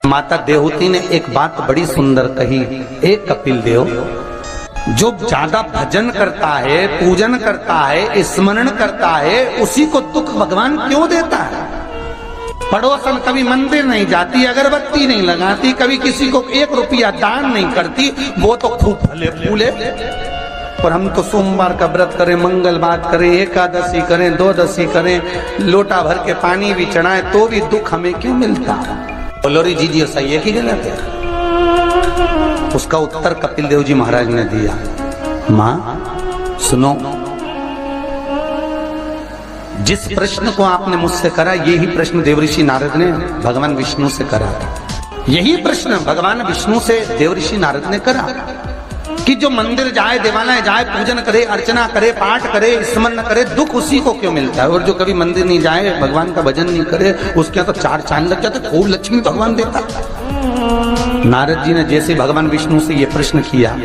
माता देवहूति ने एक बात बड़ी सुंदर कही। एक कपिल देव जो ज्यादा भजन करता है, पूजन करता है, स्मरण करता है, उसी को दुख भगवान क्यों देता है? पड़ोसन कभी मंदिर नहीं जाती, अगरबत्ती नहीं लगाती, कभी किसी को 1 रुपया दान नहीं करती, वो तो खूब फले फूले। और हम तो सोमवार का व्रत करें, मंगलवार करें, एकादशी करें, द्वादशी करें, लोटा भर के पानी भी चढ़ाए तो भी दुख हमें क्यों मिलता है? बोलोरी जी सही है कि गलत है? उसका उत्तर कपिल देव जी महाराज ने दिया। मां सुनो, जिस प्रश्न को आपने मुझसे करा, यही प्रश्न देवऋषि नारद ने भगवान विष्णु से करा था। यही प्रश्न भगवान विष्णु से देवऋषि नारद ने करा कि जो मंदिर जाए, देवालय जाए, पूजन करे, अर्चना करे, पाठ करे, स्मरण करे, दुख उसी को क्यों मिलता है? और जो कभी मंदिर नहीं जाए, भगवान का भजन नहीं करे, उसके तो 4 चांद लग जाते, खूब लक्ष्मी भगवान देता। नारद जी ने जैसे भगवान विष्णु से ये प्रश्न किया,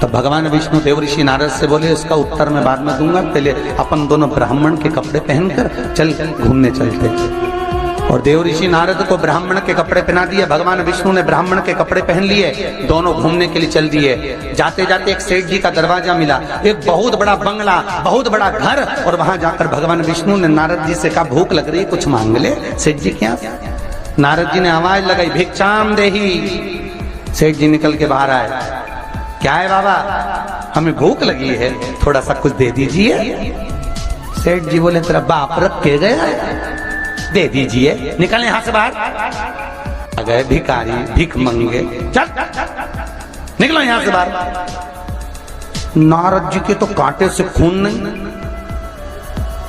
तो भगवान विष्णु देवऋषि नारद से बोले, इसका उत्तर मैं बाद में दूंगा, पहले अपन दोनों ब्राह्मण के कपड़े पहनकर चल घूमने चलते। और देवऋषि नारद को ब्राह्मण के कपड़े पहना दिए, भगवान विष्णु ने ब्राह्मण के कपड़े पहन लिए, दोनों घूमने के लिए चल दिए। जाते जाते एक सेठ जी का दरवाजा मिला, एक बहुत बड़ा बंगला, बहुत बड़ा घर, और वहां जाकर भगवान विष्णु ने नारद जी से कहा, भूख लग रही है, कुछ मांग ले। सेठ जी क्या? नारद जी ने आवाज लगाई, भिक्षाम देही। सेठ जी निकल के बाहर आए, क्या है बाबा? हमें भूख लगी है, थोड़ा सा कुछ दे दीजिए। सेठ जी बोले, तेरा बाप रख के गया है, दे दीजिए। निकल यहां से बाहर। आ गए भिखारी, भीख मंगे, चल निकलो यहां से बाहर। नारद जी के तो कांटे से खून नहीं।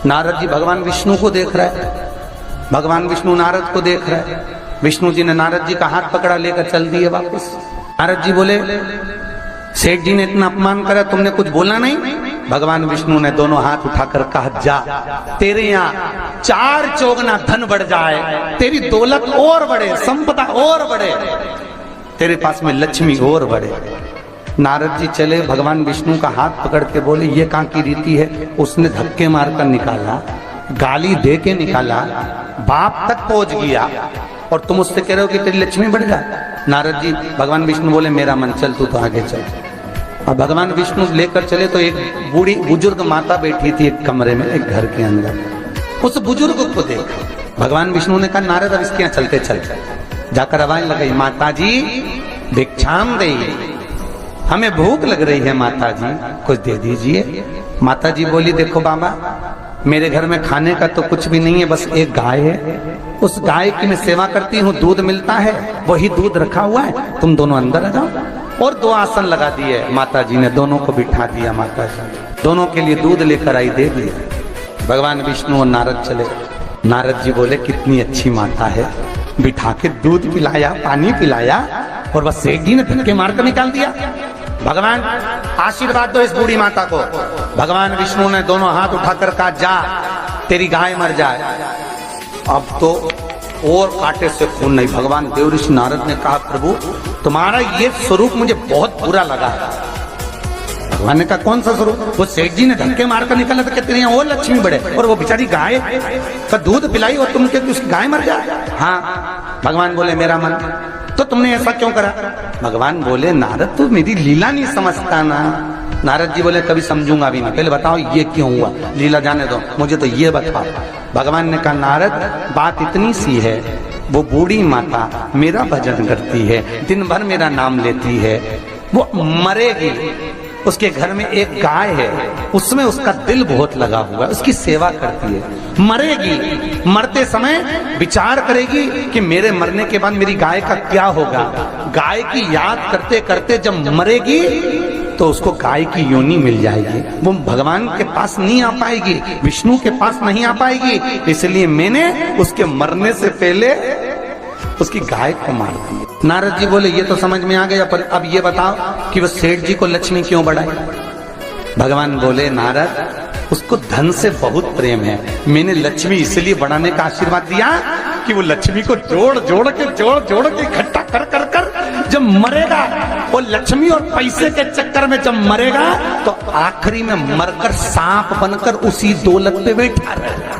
नारद जी भगवान विष्णु को देख रहे हैं, भगवान विष्णु नारद को देख रहे हैं। विष्णु जी ने नारद जी का हाथ पकड़ा, लेकर चल दिए वापस। नारद जी बोले, सेठ जी ने इतना अपमान करा, तुमने कुछ बोला नहीं? भगवान विष्णु ने दोनों हाथ उठाकर कहा, जा, तेरे यहाँ 4 चौगुना धन बढ़ जाए, तेरी दौलत और बढ़े, संपदा और बढ़े, तेरे पास में लक्ष्मी और बढ़े। नारद जी चले, भगवान विष्णु का हाथ पकड़ के बोले, ये कहाँ की रीति है? उसने धक्के मारकर निकाला, गाली दे के निकाला, बाप तक पहुंच गया, और तुम उससे कह रहे हो कि तेरी लक्ष्मी बढ़ जाए। नारद जी भगवान विष्णु बोले, मेरा मन, चल तू तो आगे चल। और भगवान विष्णु लेकर चले तो एक बूढ़ी बुजुर्ग माता बैठी थी एक कमरे में, एक घर के अंदर। उस बुजुर्ग को देखा भगवान विष्णु ने कहा, नारद अब इसके यहाँ चलते चलते। जाकर आवाज लगाई, माता जी भिक्षाम दे, हमें भूख लग रही है माता जी, कुछ दे दीजिए। माता जी बोली, देखो बाबा, मेरे घर में खाने का तो कुछ भी नहीं है, बस एक गाय है, उस गाय की मैं सेवा करती हूँ, दूध मिलता है, वही दूध रखा हुआ है, तुम दोनों अंदर आ जाओ। और 2 आसन लगा दिए माता जी ने, दोनों को बिठा दिया। माता जी दोनों के लिए दूध लेकर आई, दे दिया। भगवान विष्णु और नारद चले। नारद जी बोले, कितनी अच्छी माता है, बिठा के दूध पिलाया, पानी पिलाया, और बस सेठ जी ने धक्के मारकर निकाल दिया। भगवान आशीर्वाद दो इस बूढ़ी माता को। भगवान विष्णु ने दोनों हाथ उठाकर कहा, जा, तेरी गाय मर जाए। अब तो और कांटे से खून नहीं। भगवान देवऋषि नारद ने कहा, प्रभु तुम्हारा ये स्वरूप मुझे बहुत बुरा लगा। भगवान ने कहा, कौन सा स्वरूप? वो सेठ जी ने धक्के मारकर निकला था, कहते हैं और लक्ष्मी बढ़े, और वो बेचारी गाय का दूध पिलाई और तुम कहते उसकी गाय मर जाए। हाँ। भगवान बोले, मेरा मन, तो तुमने ऐसा क्यों करा? भगवान बोले, नारद तू मेरी लीला नहीं समझता ना। नारद जी बोले, कभी समझूंगा भी नहीं, पहले बताओ ये क्यों हुआ, लीला जाने दो, मुझे तो ये बताओ। भगवान ने कहा, नारद बात इतनी सी है, वो बूढ़ी माता मेरा भजन करती है, दिन भर मेरा नाम लेती है, वो मरेगी, उसके घर में एक गाय है, उसमें उसका दिल बहुत लगा हुआ है, उसकी सेवा करती है, मरेगी, मरते समय विचार करेगी कि मेरे मरने के बाद मेरी गाय का क्या होगा। गाय की याद करते करते जब मरेगी तो उसको गाय की योनि मिल जाएगी, वो भगवान के पास नहीं आ पाएगी, विष्णु के पास नहीं आ पाएगी, इसलिए मैंने उसके मरने से पहले उसकी गाय को मार दी। नारद जी बोले, ये तो समझ में आ गया, पर अब ये बताओ कि वो सेठ जी को लक्ष्मी क्यों बढ़ाई? भगवान बोले, नारद उसको धन से बहुत प्रेम है, मैंने लक्ष्मी इसलिए बढ़ाने का आशीर्वाद दिया कि वो लक्ष्मी को जोड़ जोड़ के इकट्ठा कर कर कर जब मरेगा, वो लक्ष्मी और पैसे के चक्कर में जब मरेगा तो आखिरी में मरकर सांप बनकर उसी दौलत पे बैठा रहेगा।